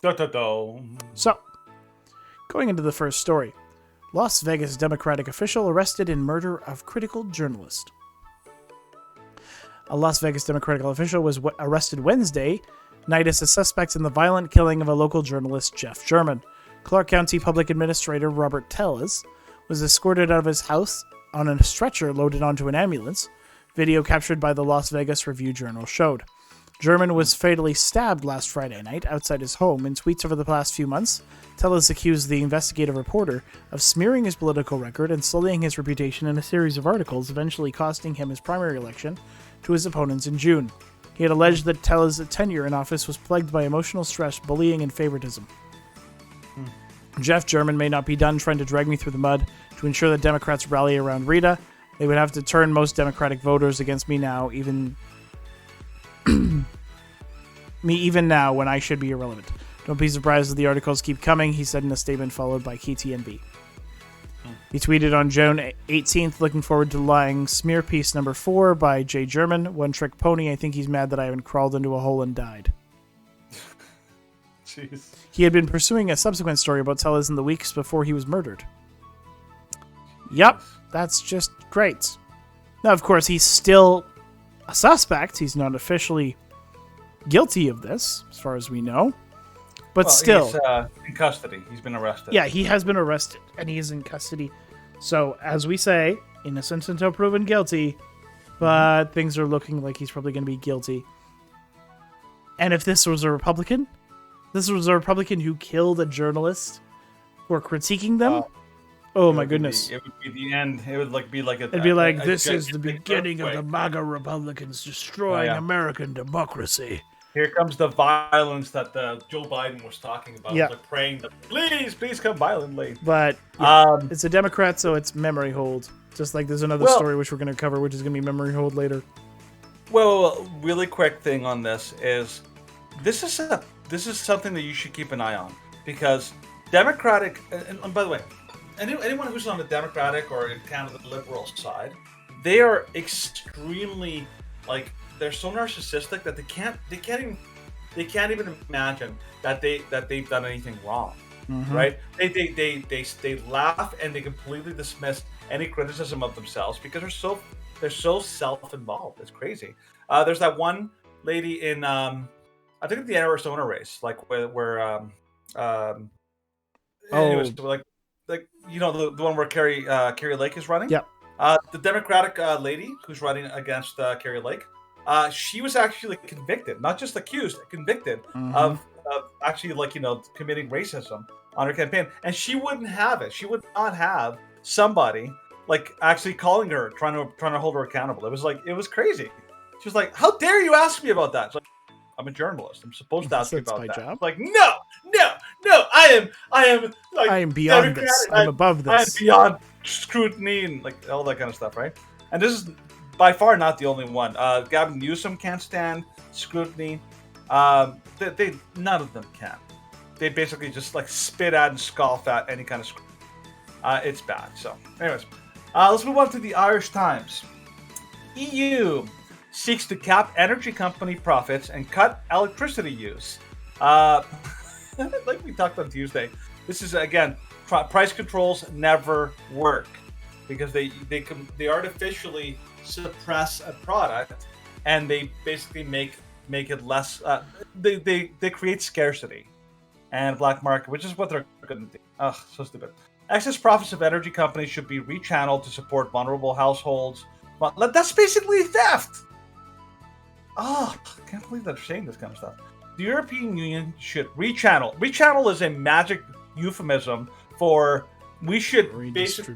Da-da-da. So, going into the first story. Las Vegas Democratic official arrested in murder of critical journalist. A Las Vegas Democratic official was arrested Wednesday night as a suspect in the violent killing of a local journalist, Jeff German. Clark County Public Administrator Robert Tellez was escorted out of his house on a stretcher loaded onto an ambulance. Video captured by the Las Vegas Review-Journal showed. German was fatally stabbed last Friday night outside his home. In tweets over the past few months, Tellez accused the investigative reporter of smearing his political record and sullying his reputation in a series of articles, eventually costing him his primary election to his opponents in June. He had alleged that Tellez's tenure in office was plagued by emotional stress, bullying, and favoritism. Jeff German may not be done trying to drag me through the mud to ensure that Democrats rally around Rita. They would have to turn most Democratic voters against me now, even now when I should be irrelevant. Don't be surprised if the articles keep coming, he said in a statement followed by KTNB. He tweeted on June 18th, looking forward to lying smear piece number 4 by Jay German. One trick pony. I think he's mad that I haven't crawled into a hole and died. Jeez. He had been pursuing a subsequent story about Tellez in the weeks before he was murdered. Yep, that's just great. Now, of course, he's still a suspect. He's not officially guilty of this, as far as we know. But still, he's in custody. He's been arrested. Yeah, he has been arrested, and he is in custody. So, as we say, innocent until proven guilty, but things are looking like he's probably going to be guilty. And if this was a Republican who killed a journalist for critiquing them, oh my goodness. It would be the end. It would be like it'd be like, this is the beginning of the MAGA Republicans destroying American democracy. Here comes the violence that Joe Biden was talking about. Yeah. Like praying that, please come violently. But it's a Democrat, so it's memory hold. Just like there's another story which we're going to cover, which is going to be memory hold later. Well, really quick thing on this is this is something that you should keep an eye on, because Democratic, and by the way, anyone who's on the Democratic or in Canada the Liberal side, they are extremely they're so narcissistic that they can't even imagine that they've done anything wrong, right? They laugh and they completely dismiss any criticism of themselves because they're so self-involved. It's crazy. There's that one lady in I think the Arizona race, anyways, like you know the one where Carrie Lake is running. Yeah. The Democratic lady who's running against Carrie Lake. She was actually convicted, not just accused, convicted of actually committing racism on her campaign, and she wouldn't have it. She would not have somebody actually calling her, trying to hold her accountable. It was crazy. She was like, "How dare you ask me about that?" She's like, "I'm a journalist. I'm supposed to ask you about that." Job. Like, no, I am beyond this. I'm above this. I am beyond scrutiny and all that kind of stuff, right? And this is by far not the only one. Gavin Newsom can't stand scrutiny. They none of them can. They basically just spit at and scoff at any kind of scrutiny. It's bad. So, anyways, let's move on to the Irish Times. EU seeks to cap energy company profits and cut electricity use. Like we talked on Tuesday, this is again price controls never work because they artificially suppress a product and they basically make it less. They create scarcity and black market, which is what they're going to do. Ugh, so stupid. Excess profits of energy companies should be rechanneled to support vulnerable households. But that's basically theft. Oh, I can't believe they're saying this kind of stuff. The European Union should rechannel. Rechannel is a magic euphemism for we should basically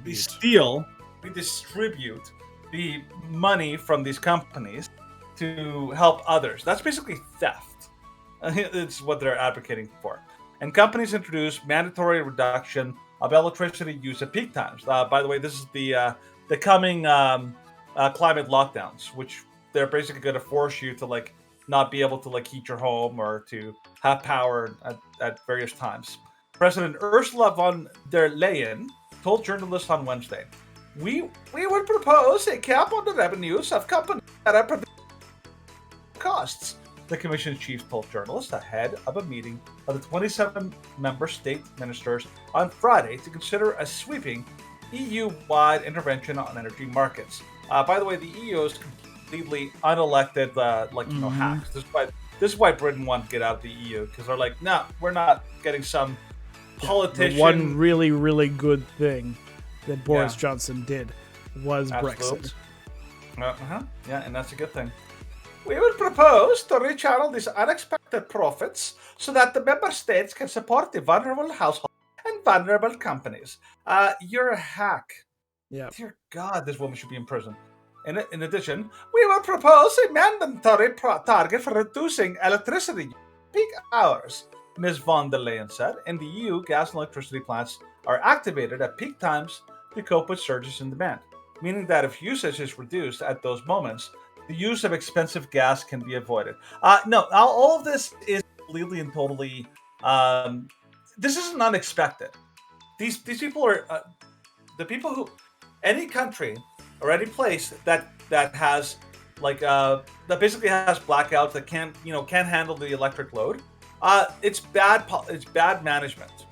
redistribute the money from these companies to help others. That's basically theft. It's what they're advocating for. And companies introduce mandatory reduction of electricity use at peak times. By the way, this is the coming climate lockdowns, which they're basically going to force you to not be able to heat your home or to have power at various times. President Ursula von der Leyen told journalists on Wednesday, "We would propose a cap on the revenues of companies that are producing costs the Commission's chief told journalists ahead of a meeting of the 27 member state ministers on Friday to consider a sweeping EU-wide intervention on energy markets. By the way, the EU is completely unelected, hacks. This is why Britain wanted to get out of the EU, because they're like, no, we're not getting some politician. The one really, really good thing that Boris Johnson did was Brexit. Yeah, and that's a good thing. We will propose to rechannel these unexpected profits so that the member states can support the vulnerable households and vulnerable companies. You're a hack. Yeah. Dear God, this woman should be in prison. In addition, we will propose a mandatory target for reducing electricity peak hours, Ms. von der Leyen said. In the EU, gas and electricity plants are activated at peak times to cope with surges in demand, meaning that if usage is reduced at those moments, the use of expensive gas can be avoided. No, all of this is completely and totally. This isn't unexpected. These people are the people who any country or any place that has that basically has blackouts that can't handle the electric load. It's bad management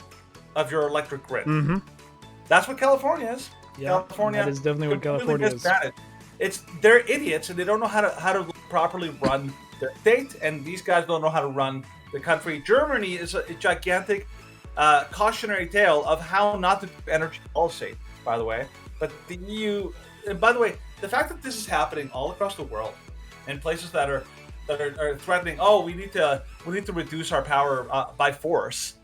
of your electric grid. Mm-hmm. That's what California is. Yeah, California that is definitely what California is. They're idiots and they don't know how to properly run their state, and these guys don't know how to run the country. Germany is a gigantic cautionary tale of how not to do energy policy, by the way. But the EU, and by the way, the fact that this is happening all across the world, in places that are threatening, we need to reduce our power by force.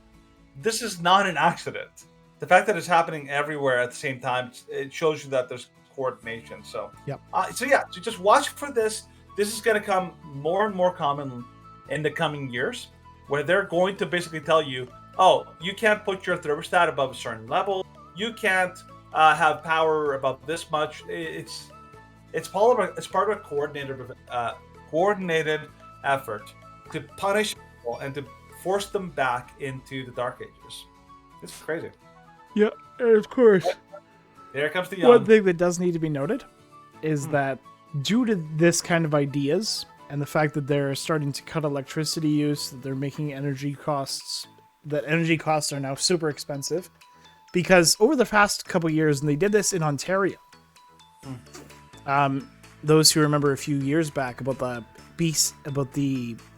This is not an accident. The fact that it's happening everywhere at the same time, it shows you that there's coordination. So, so just watch for this. This is going to come more and more common in the coming years, where they're going to basically tell you, you can't put your thermostat above a certain level. You can't have power above this much. It's part of a coordinated effort to punish people and to force them back into the dark ages. It's crazy. Yeah, of course. There comes the young. One thing that does need to be noted is that due to this kind of ideas and the fact that they're starting to cut electricity use, that they're making energy costs are now super expensive, because over the past couple years, and they did this in Ontario. Those who remember a few years back about the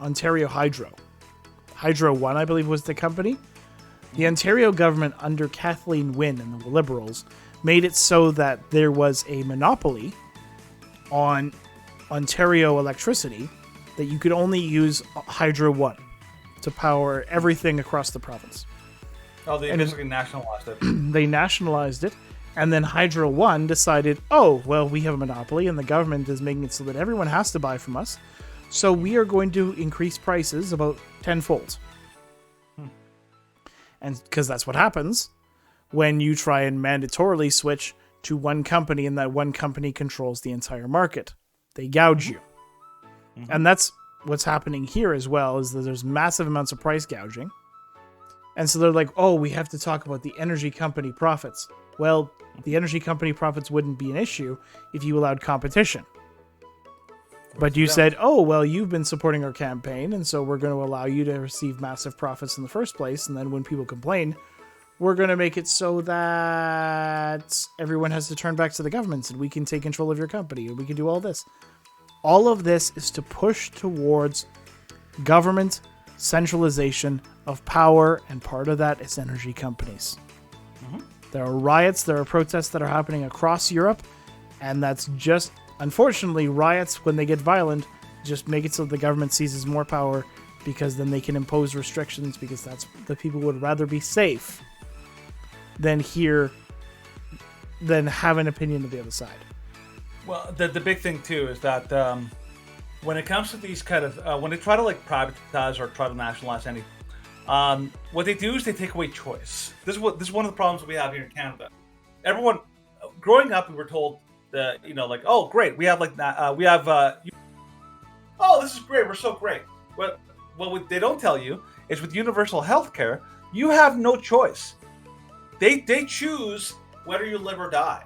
Ontario Hydro One, I believe was the company. The Ontario government under Kathleen Wynne and the Liberals made it so that there was a monopoly on Ontario electricity, that you could only use Hydro One to power everything across the province. They basically nationalized it. They nationalized it, and then Hydro One decided, we have a monopoly, and the government is making it so that everyone has to buy from us, so we are going to increase prices about tenfold. And because that's what happens when you try and mandatorily switch to one company, and that one company controls the entire market. They gouge you. And that's what's happening here as well, is that there's massive amounts of price gouging. And so they're like, we have to talk about the energy company profits. Well, the energy company profits wouldn't be an issue if you allowed competition. But you said, you've been supporting our campaign, and so we're going to allow you to receive massive profits in the first place, and then when people complain, we're going to make it so that everyone has to turn back to the governments, and we can take control of your company, and we can do all this. All of this is to push towards government centralization of power, and part of that is energy companies. There are riots, there are protests that are happening across Europe, and that's just, unfortunately, riots, when they get violent, just make it so the government seizes more power, because then they can impose restrictions, because that's the people would rather be safe than have an opinion of the other side. Well, the big thing too is that when it comes to these kind of when they try to privatize or try to nationalize anything, what they do is they take away choice. This is one of the problems we have here in Canada. Everyone growing up, we were told that great, we have this is great, we're so great. But what they don't tell you is with universal health care, you have no choice. They choose whether you live or die.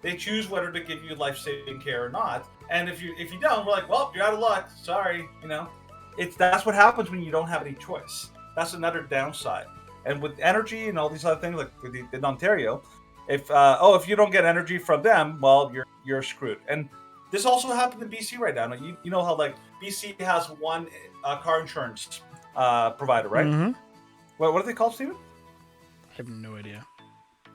They choose whether to give you life-saving care or not. And if you don't, we're like, well, you're out of luck. Sorry, that's what happens when you don't have any choice. That's another downside. And with energy and all these other things, like in Ontario, if you don't get energy from them, well, you're screwed. And this also happened in BC right now. Now, you know how like BC has one car insurance provider, right? Mm-hmm. What are they called, Steven? I have no idea.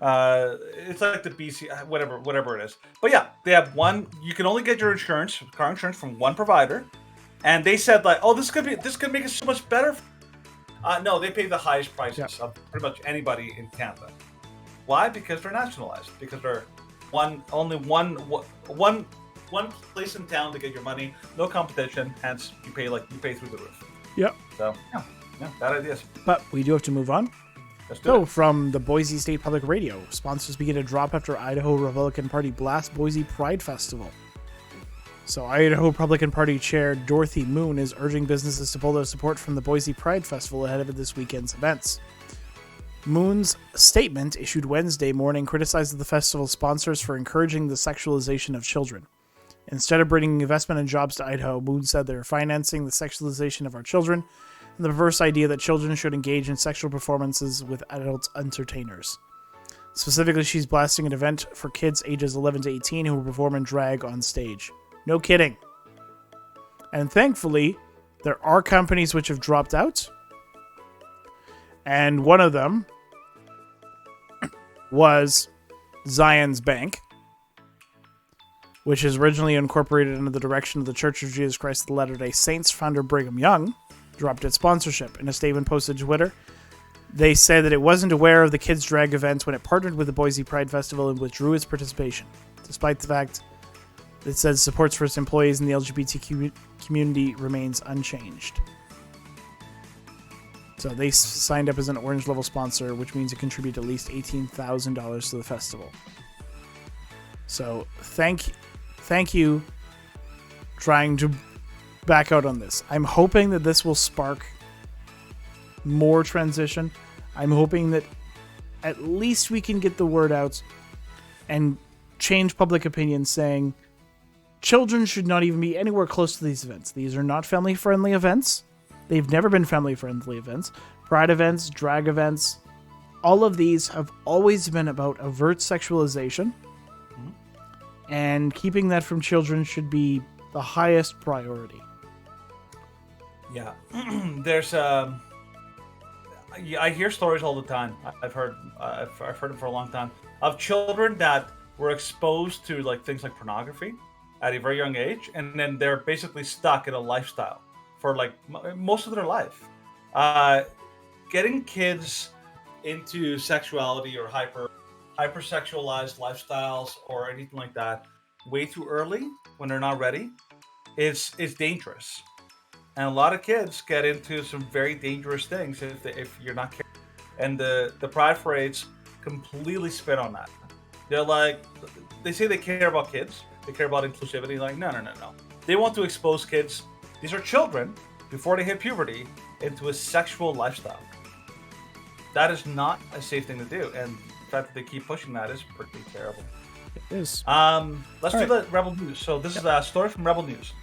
It's like the BC, whatever it is. But yeah, they have one. You can only get your car insurance, from one provider, and they said like, oh, this could make it so much better. No, they pay the highest prices of pretty much anybody in Canada. Why? Because they're nationalized. Because they're only one place in town to get your money. No competition. Hence, you pay through the roof. Yep. So yeah, bad ideas. But we do have to move on. So, from the Boise State Public Radio, sponsors begin to drop after Idaho Republican Party blasts Boise Pride Festival. So, Idaho Republican Party Chair Dorothy Moon is urging businesses to pull their support from the Boise Pride Festival ahead of this weekend's events. Moon's statement, issued Wednesday morning, criticized the festival sponsors for encouraging the sexualization of children. Instead of bringing investment and jobs to Idaho, Moon said they're financing the sexualization of our children and the perverse idea that children should engage in sexual performances with adult entertainers. Specifically, she's blasting an event for kids ages 11 to 18 who will perform in drag on stage. No kidding. And thankfully, there are companies which have dropped out. And one of them was Zion's Bank, which is originally incorporated under the direction of the Church of Jesus Christ of the Latter-day Saints founder Brigham Young, dropped its sponsorship. In a statement posted to Twitter, they said that it wasn't aware of the kids' drag events when it partnered with the Boise Pride Festival and withdrew its participation, despite the fact that it says supports for its employees in the LGBT community remains unchanged. So they signed up as an orange level sponsor, which means it contribute at least $18,000 to the festival. So thank you trying to back out on this. I'm hoping that this will spark more transition. I'm hoping that at least we can get the word out and change public opinion saying children should not even be anywhere close to these events. These are not family-friendly events. They've never been family-friendly events. Pride events, drag events, all of these have always been about overt sexualization. And keeping that from children should be the highest priority. Yeah, there's I hear stories all the time. I've heard them for a long time of children that were exposed to like things like pornography at a very young age, and then they're basically stuck in a lifestyle for like most of their life. Getting kids into sexuality or hypersexualized lifestyles or anything like that way too early when they're not ready is dangerous. And a lot of kids get into some very dangerous things if you're not careful. And the Pride Parades completely spit on that. They're like, they say they care about kids, they care about inclusivity. Like, no. They want to expose kids, these are children, before they hit puberty, into a sexual lifestyle. That is not a safe thing to do. And the fact that they keep pushing that is pretty terrible. It is. Let's do the Rebel News. So this is a story from Rebel News.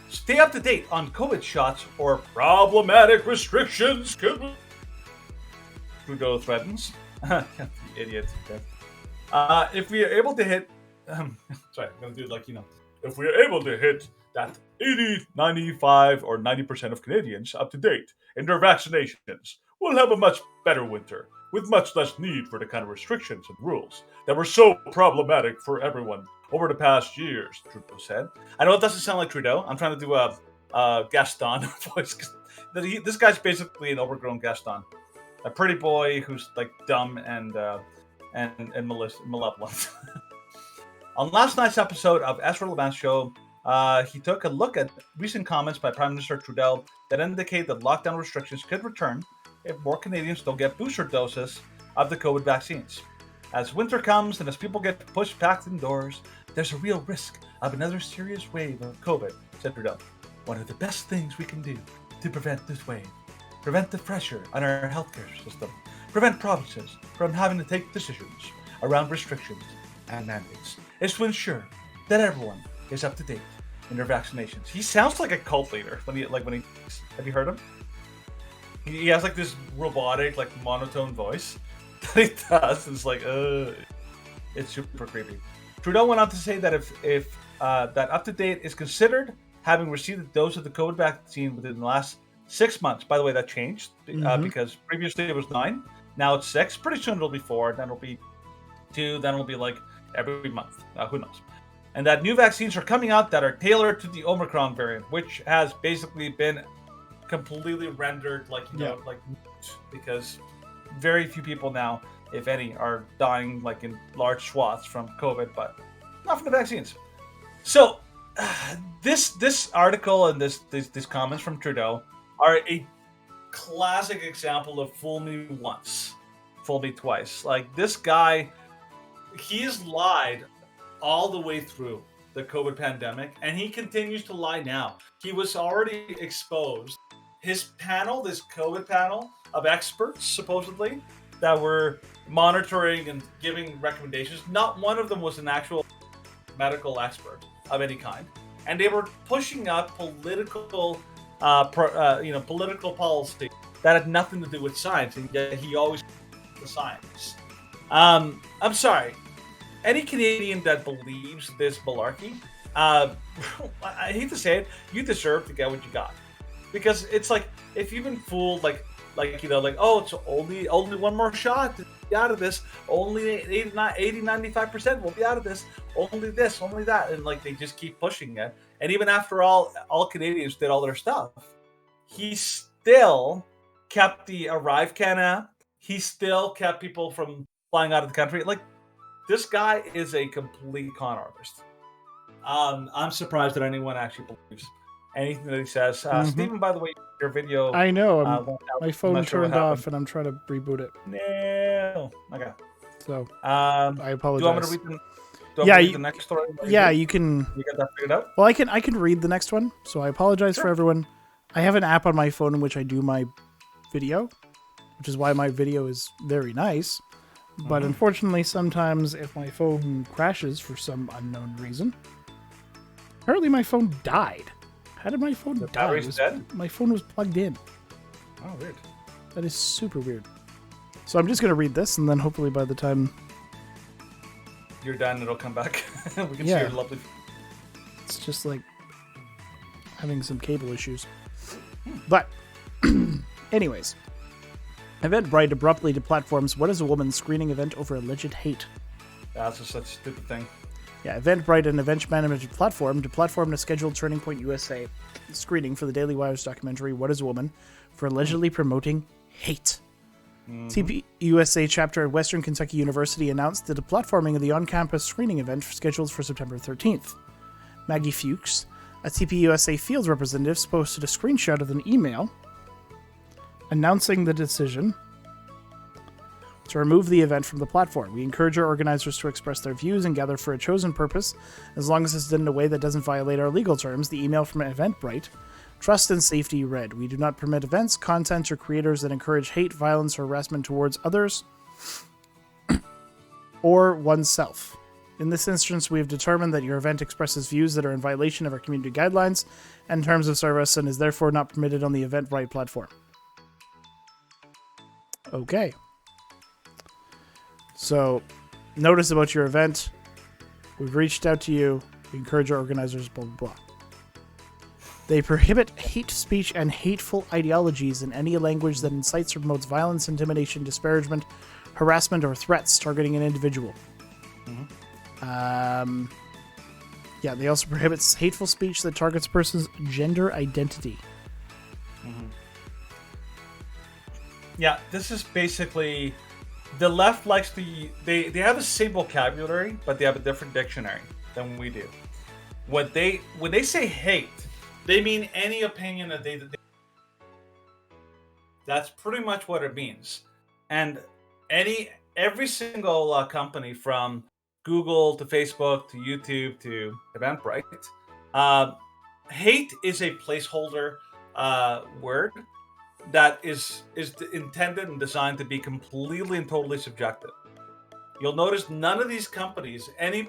Stay up to date on COVID shots or problematic restrictions. Trudeau threatens. Idiot. Okay. If we are able to hit... sorry, I'm going to do it like, if we are able to hit that 80, 95, or 90% of Canadians up to date in their vaccinations, we'll have a much better winter, with much less need for the kind of restrictions and rules that were so problematic for everyone over the past years, Trudeau said. I know it doesn't sound like Trudeau. I'm trying to do a Gaston voice. This guy's basically an overgrown Gaston. A pretty boy who's like dumb and malevolent. On last night's episode of Ezra Leman's show, he took a look at recent comments by Prime Minister Trudeau that indicate that lockdown restrictions could return if more Canadians don't get booster doses of the COVID vaccines. As winter comes and as people get pushed back indoors, there's a real risk of another serious wave of COVID, said Trudeau. One of the best things we can do to prevent this wave, prevent the pressure on our healthcare system, prevent provinces from having to take decisions around restrictions and mandates, is to ensure that everyone is up to date in their vaccinations. He sounds like a cult leader when he have you heard him? He has like this robotic, like monotone voice that he does. It's like, it's super creepy. Trudeau went on to say that if that up to date is considered having received a dose of the COVID vaccine within the last 6 months. By the way, that changed because previously it was 9. Now it's 6. Pretty soon it'll be 4. Then it'll be 2. Then it'll be like every month. Who knows? And that new vaccines are coming out that are tailored to the Omicron variant, which has basically been completely rendered like because very few people now, if any, are dying like in large swaths from COVID, but not from the vaccines. So this article and these comments from Trudeau are a classic example of fool me once, fool me twice. Like this guy, he's lied all the way through the COVID pandemic, and he continues to lie now. He was already exposed. His panel, this COVID panel of experts, supposedly, that were monitoring and giving recommendations, not one of them was an actual medical expert of any kind. And they were pushing up political policy that had nothing to do with science, and yet he always the science. I'm sorry. Any Canadian that believes this malarkey, I hate to say it, you deserve to get what you got. Because it's like, if you've been fooled, oh, it's only one more shot to be out of this, only 80, 95% will be out of this, only this, only that, and like they just keep pushing it. And even after all Canadians did all their stuff, he still kept the ArriveCan app. He still kept people from flying out of the country. Like, this guy is a complete con artist. I'm surprised that anyone actually believes anything that he says. Stephen, by the way, your video. I know. My phone turned off, and I'm trying to reboot it. No. Okay. So I apologize. Do you want me to read the next story? You can. You got that figured out? Well, I can read the next one. So I apologize for everyone. I have an app on my phone in which I do my video, which is why my video is very nice. But unfortunately, sometimes if my phone crashes for some unknown reason, apparently my phone died. How did my phone die? My phone was plugged in. Oh, weird. That is super weird. So I'm just going to read this, and then hopefully by the time you're done, it'll come back. We can see your lovely. It's just like having some cable issues. But anyways, Eventbrite abruptly deplatforms what is a woman's screening event over alleged hate. That's just such a stupid thing. Yeah, Eventbrite, an event management platform, deplatformed a scheduled Turning Point USA screening for the Daily Wire's documentary What is a Woman for allegedly promoting hate. TP USA chapter at Western Kentucky University announced the deplatforming of the on-campus screening event scheduled for September 13th. Maggie Fuchs, a TP USA field representative, posted a screenshot of an email announcing the decision to remove the event from the platform. We encourage our organizers to express their views and gather for a chosen purpose, as long as it's done in a way that doesn't violate our legal terms. The email from Eventbrite, Trust and Safety, read, "We do not permit events, content, or creators that encourage hate, violence, or harassment towards others or oneself. In this instance, we have determined that your event expresses views that are in violation of our community guidelines and terms of service and is therefore not permitted on the Eventbrite platform." Okay. So, notice about your event. We've reached out to you. We encourage our organizers, blah, blah, blah. They prohibit hate speech and hateful ideologies in any language that incites or promotes violence, intimidation, disparagement, harassment, or threats targeting an individual. They also prohibit hateful speech that targets a person's gender identity. Yeah, this is basically... The left likes to... They have the same vocabulary, but they have a different dictionary than we do. When they say hate, they mean any opinion that they... That's pretty much what it means. And every single company, from Google to Facebook to YouTube to Eventbrite, hate is a placeholder word that is intended and designed to be completely and totally subjective. You'll notice none of these companies, any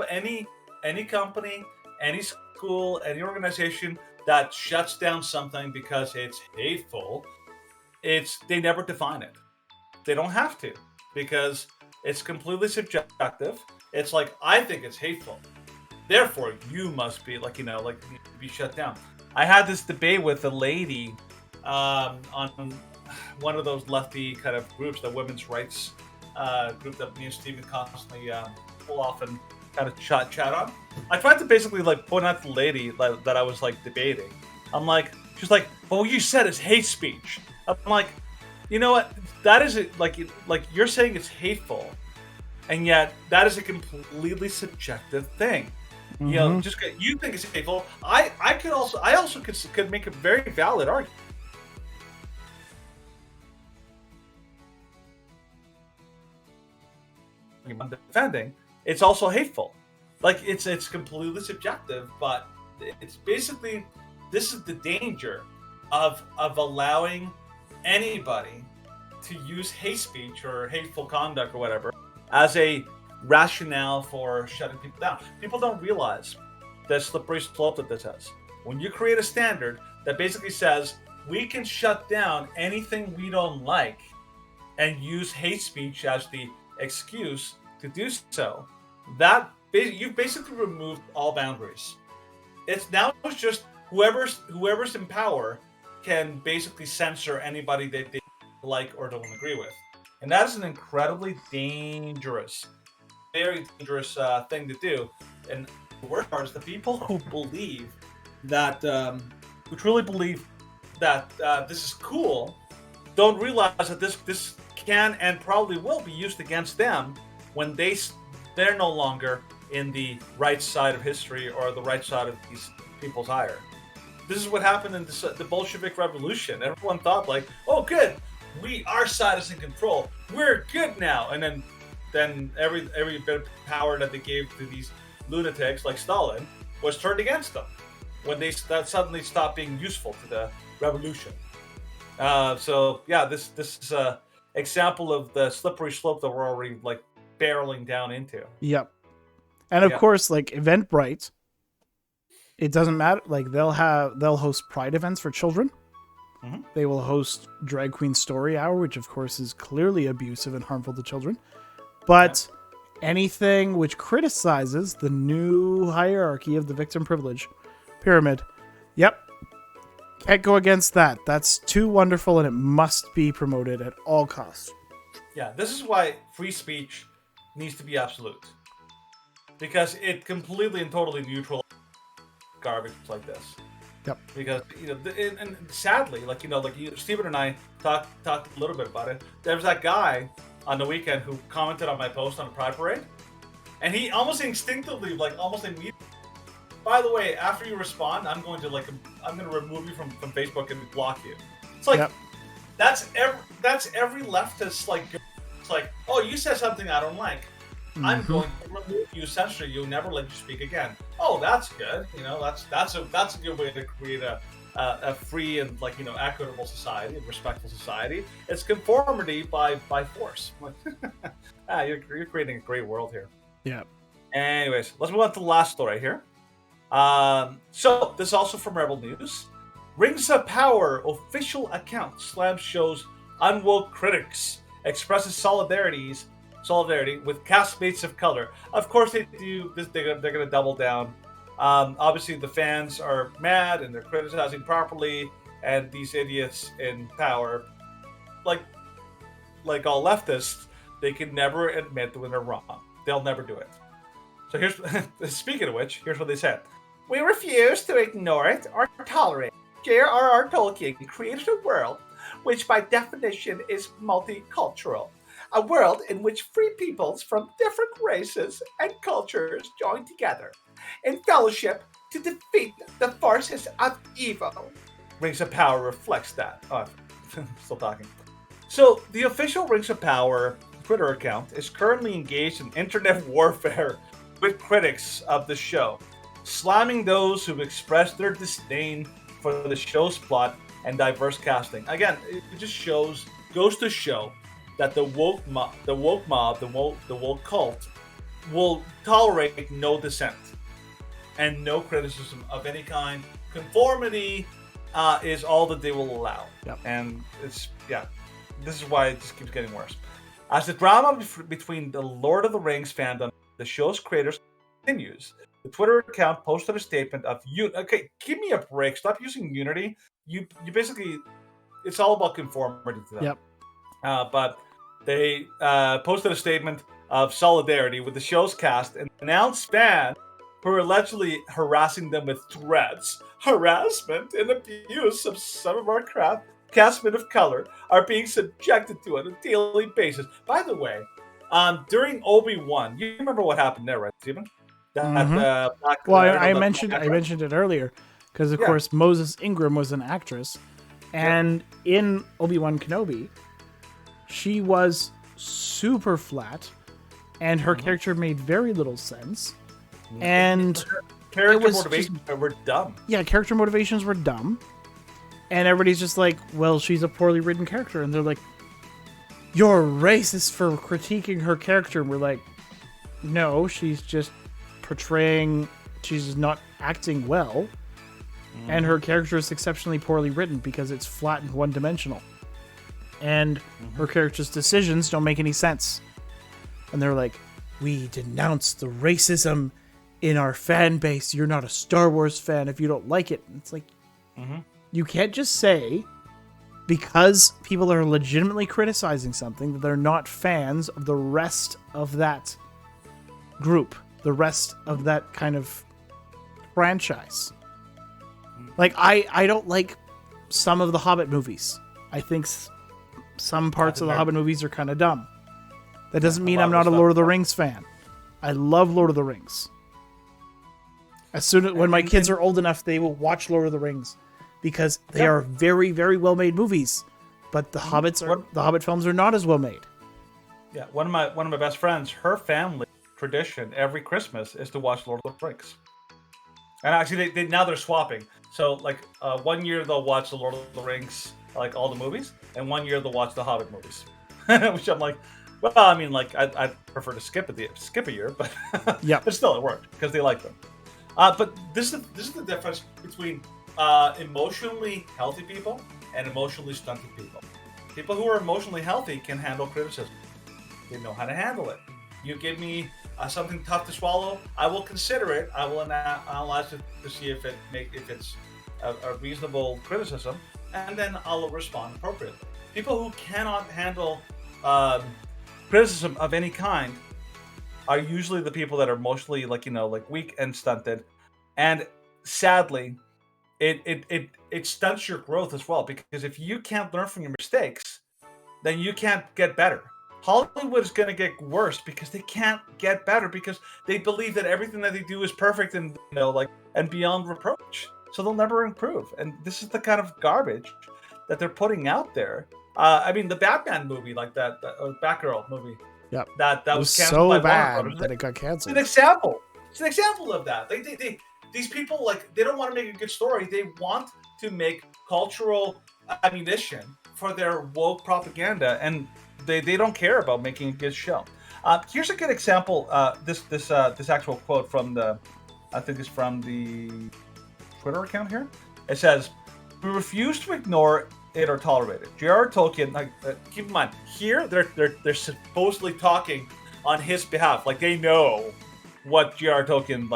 company, any school, any organization that shuts down something because it's hateful, they never define it. They don't have to, because it's completely subjective. It's like, I think it's hateful, therefore you must be like, be shut down. I had this debate with a lady on one of those lefty kind of groups, the women's rights group that me and Steven constantly pull off and kind of chat on. I tried to basically like point out to the lady that I was like debating. I'm like, she's like, "But what you said is hate speech." I'm like, you know what? That is it. Like you're saying it's hateful, and yet that is a completely subjective thing. Mm-hmm. You know, just you think it's hateful. I also could make a very valid argument. I'm defending, it's also hateful. Like it's completely subjective, but it's basically, this is the danger of allowing anybody to use hate speech or hateful conduct or whatever as a rationale for shutting people down. People don't realize the slippery slope that this has. When you create a standard that basically says we can shut down anything we don't like and use hate speech as the excuse to do so, that you've basically removed all boundaries. It's just whoever's in power can basically censor anybody that they like or don't agree with, and that is an incredibly dangerous, very dangerous thing to do. And the worst part is the people who believe that, who truly believe that this is cool, don't realize that this can and probably will be used against them when they're no longer in the right side of history or the right side of these people's ire. This is what happened in the Bolshevik Revolution. Everyone thought like, oh good, our side is in control, we're good now. And then every bit of power that they gave to these lunatics like Stalin was turned against them when they suddenly stopped being useful to the revolution. So yeah, this is a example of the slippery slope that we're already like barreling down into. Yep. And of course, like Eventbrite, it doesn't matter. Like they'll host pride events for children. Mm-hmm. They will host Drag Queen Story Hour, which of course is clearly abusive and harmful to children. But anything which criticizes the new hierarchy of the victim privilege pyramid, can't go against that. That's too wonderful, and it must be promoted at all costs. Yeah, this is why free speech needs to be absolute, because it completely and totally neutralizes garbage like this. Yep. Because and sadly, Stephen and I talked a little bit about it. There was that guy on the weekend who commented on my post on the Pride Parade, and he almost instinctively, almost immediately, by the way, after you respond, I'm going to remove you from Facebook and block you. It's like, that's every leftist it's like, oh, you said something I don't like, I'm going to remove you, censor you, never let you speak again. Oh, that's good. That's a good way to create a free and equitable society, a respectful society. It's conformity by force. You're creating a great world here. Yeah. Anyways, let's move on to the last story here. So this is also from Rebel News. Rings of Power official account slams shows unwoke critics, expresses solidarity with castmates of color. Of course they do this. They're going to double down. Obviously the fans are mad and they're criticizing properly, and these idiots in power, like all leftists, they can never admit when they're wrong. They'll never do it. So here's speaking of which, here's what they said. We refuse to ignore it or tolerate it. J.R.R. Tolkien created a world which by definition is multicultural. A world in which free peoples from different races and cultures join together in fellowship to defeat the forces of evil. Rings of Power reflects that. Oh, still talking. So the official Rings of Power Twitter account is currently engaged in internet warfare with critics of the show, slamming those who've expressed their disdain for the show's plot and diverse casting. Again, it just goes to show that the woke mob, the woke cult will tolerate no dissent. and no criticism of any kind. Conformity is all that they will allow. Yep. And this is why it just keeps getting worse. As the drama between the Lord of the Rings fandom and the show's creators continues, the Twitter account posted a statement of okay, give me a break. Stop using Unity. You basically, it's all about conformity to them. Yep. But they posted a statement of solidarity with the show's cast and announced fans who are allegedly harassing them with threats, harassment, and abuse of some of our castmen of color are being subjected to on a daily basis. By the way, during Obi-Wan, you remember what happened there, right, Stephen? I mentioned it earlier because, of course, Moses Ingram was an actress, and in Obi-Wan Kenobi, she was super flat, and her character made very little sense. And character motivations were dumb. Yeah, character motivations were dumb. And everybody's just like, well, she's a poorly written character. And they're like, you're racist for critiquing her character. And we're like, no, she's just portraying, she's not acting well. And her character is exceptionally poorly written because it's flat and one-dimensional. And her character's decisions don't make any sense. And they're like, we denounce the racism in our fan base. You're not a Star Wars fan if you don't like it. And it's like, you can't just say, because people are legitimately criticizing something, that they're not fans of the rest of that group, the rest of that kind of franchise. Like, I don't like some of the Hobbit movies. I think some parts of the Hobbit movies are kind of dumb. That doesn't mean I'm not a Lord of the Rings fan. I love Lord of the Rings. As soon as when my kids are old enough, they will watch Lord of the Rings because they are very, very well made movies. But the Hobbit films are not as well made. Yeah, one of my best friends, her family tradition every Christmas is to watch Lord of the Rings. And actually, now they're swapping. So, like, 1 year they'll watch the Lord of the Rings, like all the movies, and 1 year they'll watch the Hobbit movies. Which I'm like, well, I mean, like, I'd prefer to skip a year, but but still, it worked because they like them. But this is the difference between emotionally healthy people and emotionally stunted people. People who are emotionally healthy can handle criticism. They know how to handle it. You give me something tough to swallow, I will consider it. I will analyze it to see if it's a reasonable criticism, and then I'll respond appropriately. People who cannot handle criticism of any kind are usually the people that are emotionally, like weak and stunted, and sadly, it stunts your growth as well, because if you can't learn from your mistakes, then you can't get better. Hollywood is going to get worse because they can't get better because they believe that everything that they do is perfect and and beyond reproach. So they'll never improve. And this is the kind of garbage that they're putting out there. I mean, the Batman movie, like that Batgirl movie. Yep. That was canceled so bad that it got canceled. It's an example of that. These people, like, they don't want to make a good story. They want to make cultural ammunition for their woke propaganda, and they don't care about making a good show. Here's a good example. This actual quote from I think it's from the Twitter account here. It says, "We refuse to ignore it or tolerate it." J.R.R. Tolkien. Keep in mind, here they're supposedly talking on his behalf, like they know what J.R.R. Tolkien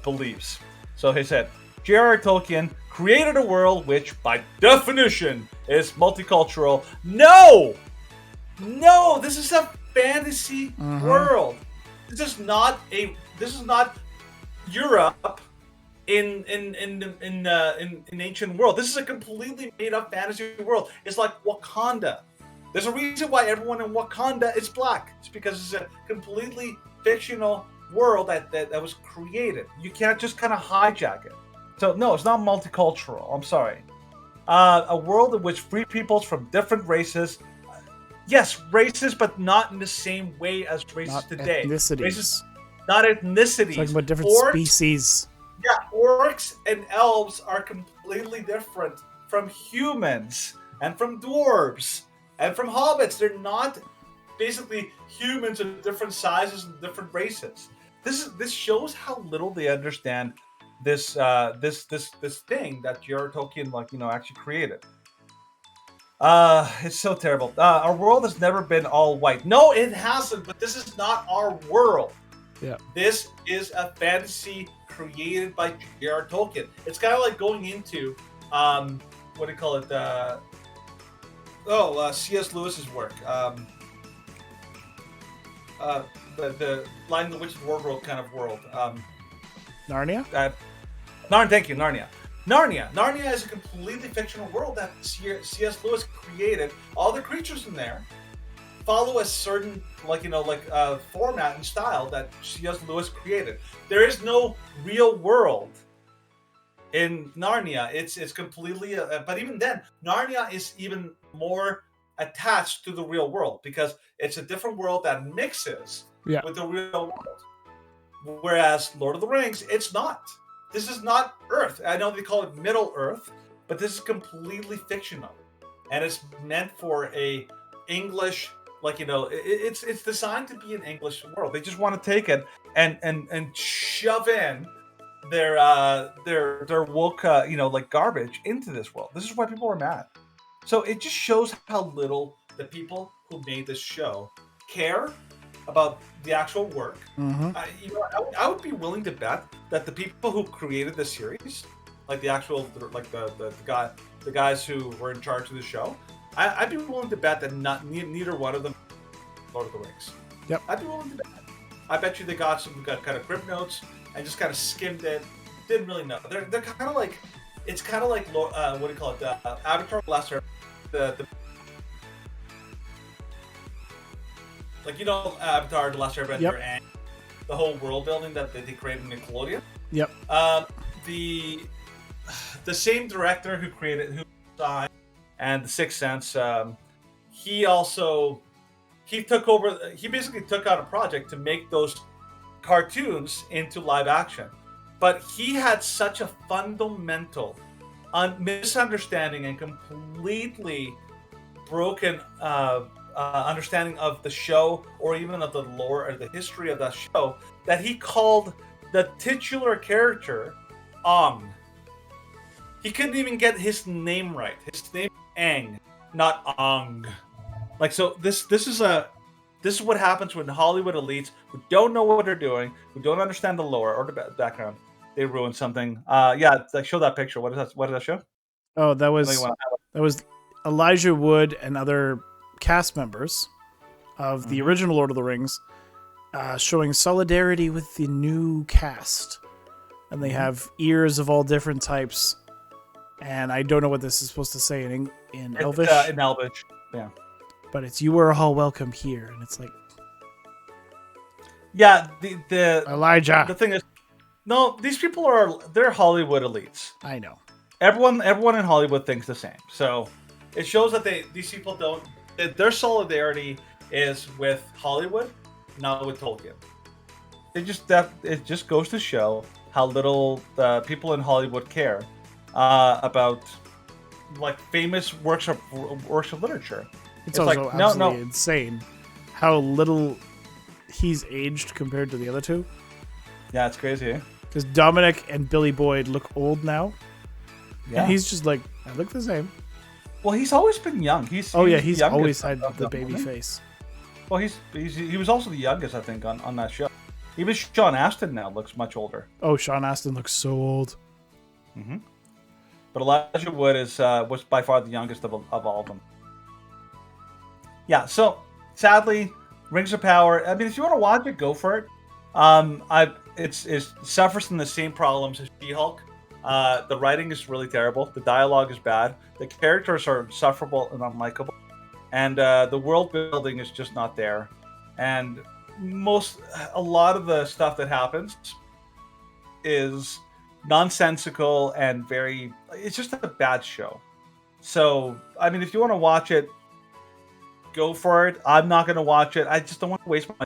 believes. So he said, J.R.R. Tolkien created a world which, by definition, is multicultural. No, this is a fantasy world. This is not Europe in ancient world. This is a completely made up fantasy world. It's like Wakanda. There's a reason why everyone in Wakanda is black. It's because it's a completely fictional world that was created. You can't just kind of hijack it. So no, it's not multicultural. I'm sorry. A world in which free peoples from different races, yes, races, but not in the same way as races not today. Ethnicities. Races, not ethnicities. Talking about different species. Yeah, orcs and elves are completely different from humans and from dwarves and from hobbits. They're not basically humans of different sizes and different races. this shows how little they understand this thing that J.R.R. Tolkien actually created. It's so terrible. Our world has never been all white. No, it hasn't. But this is not our world. Yeah. This is a fantasy created by J.R.R. Tolkien. It's kind of like going into what do you call it? C.S. Lewis's work. The Lion and the Witch and Wardrobe kind of world. Narnia? Thank you, Narnia. Narnia is a completely fictional world that C.S. Lewis created. All the creatures in there follow a certain, format and style that C.S. Lewis created. There is no real world in Narnia. It's completely, but even then, Narnia is even more attached to the real world because it's a different world that mixes with the real world. Whereas Lord of the Rings, it's not. This is not Earth. I know they call it Middle Earth, but this is completely fictional, and it's meant for a English, it's designed to be an English world. They just want to take it and shove in their woke, garbage into this world. This is why people are mad. So it just shows how little the people who made this show care about the actual work. Mm-hmm. I would be willing to bet that the people who created the series, like the actual, the guys who were in charge of the show, I'd be willing to bet that neither one of them Lord of the Rings. Yep. I'd be willing to bet. I bet you they got kind of grip notes and just kind of skimmed it. Didn't really know. They're kind of like, it's kind of like what do you call it? Avatar: The Last Airbender. Avatar: The Last Airbender and the whole world building that they created in Nickelodeon. Yep. The same director who created and The Sixth Sense, he took over. He basically took on a project to make those cartoons into live action, but he had such a fundamental misunderstanding and completely broken understanding of the show, or even of the lore or the history of that show, that he called the titular character Ong. He couldn't even get his name right. His name is Aang, not Ong. So this is what happens when Hollywood elites who don't know what they're doing, who don't understand the lore or the background, they ruin something. Show that picture. What is that? What did that show? Oh, that was Elijah Wood and other cast members of the original Lord of the Rings, showing solidarity with the new cast, and they have ears of all different types. And I don't know what this is supposed to say in Elvish. In Elvish, yeah. But it's "You are all welcome here," and it's like, yeah, the Elijah. The thing is, no, these people they're Hollywood elites. I know. Everyone in Hollywood thinks the same. So it shows that these people don't. Their solidarity is with Hollywood, not with Tolkien. It just goes to show how little the people in Hollywood care about famous works of literature. It's also absolutely insane how little he's aged compared to the other two. Yeah, it's crazy. Because Dominic and Billy Boyd look old now. Yeah, and he's just like, I look the same. Well, he's always been young. He's always had the baby face. Well, he was also the youngest, I think, on that show. Even Sean Astin now looks much older. Oh, Sean Astin looks so old. Mm-hmm. But Elijah Wood was by far the youngest of all of them. Yeah, so sadly, Rings of Power. I mean, if you want to watch it, go for it. It suffers from the same problems as She-Hulk. The writing is really terrible. The dialogue is bad. The characters are insufferable and unlikable, and the world building is just not there. And a lot of the stuff that happens is nonsensical and it's just a bad show. So, I mean, if you want to watch it, go for it. I'm not going to watch it. I just don't want to waste my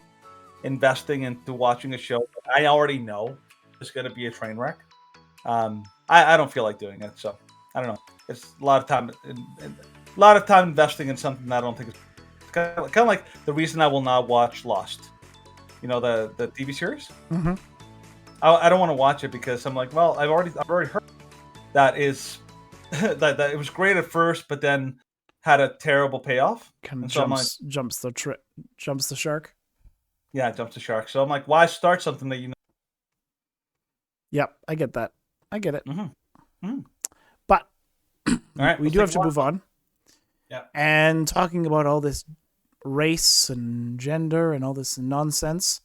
investing into watching a show that I already know is going to be a train wreck. I don't feel like doing it, so I don't know. It's a lot of time investing in something that I don't think is kind of like the reason I will not watch Lost. the TV series. Mm-hmm. I don't want to watch it because I'm like, well, I've already heard that is that it was great at first, but then had a terrible payoff. Kind of And so I'm like, jumps the shark. yeah, it jumps the shark. So I'm like, why start something that you know? Yep, I get that. I get it. Mm-hmm. But All right, we do have to move on. Yeah. And talking about all this race and gender and all this nonsense,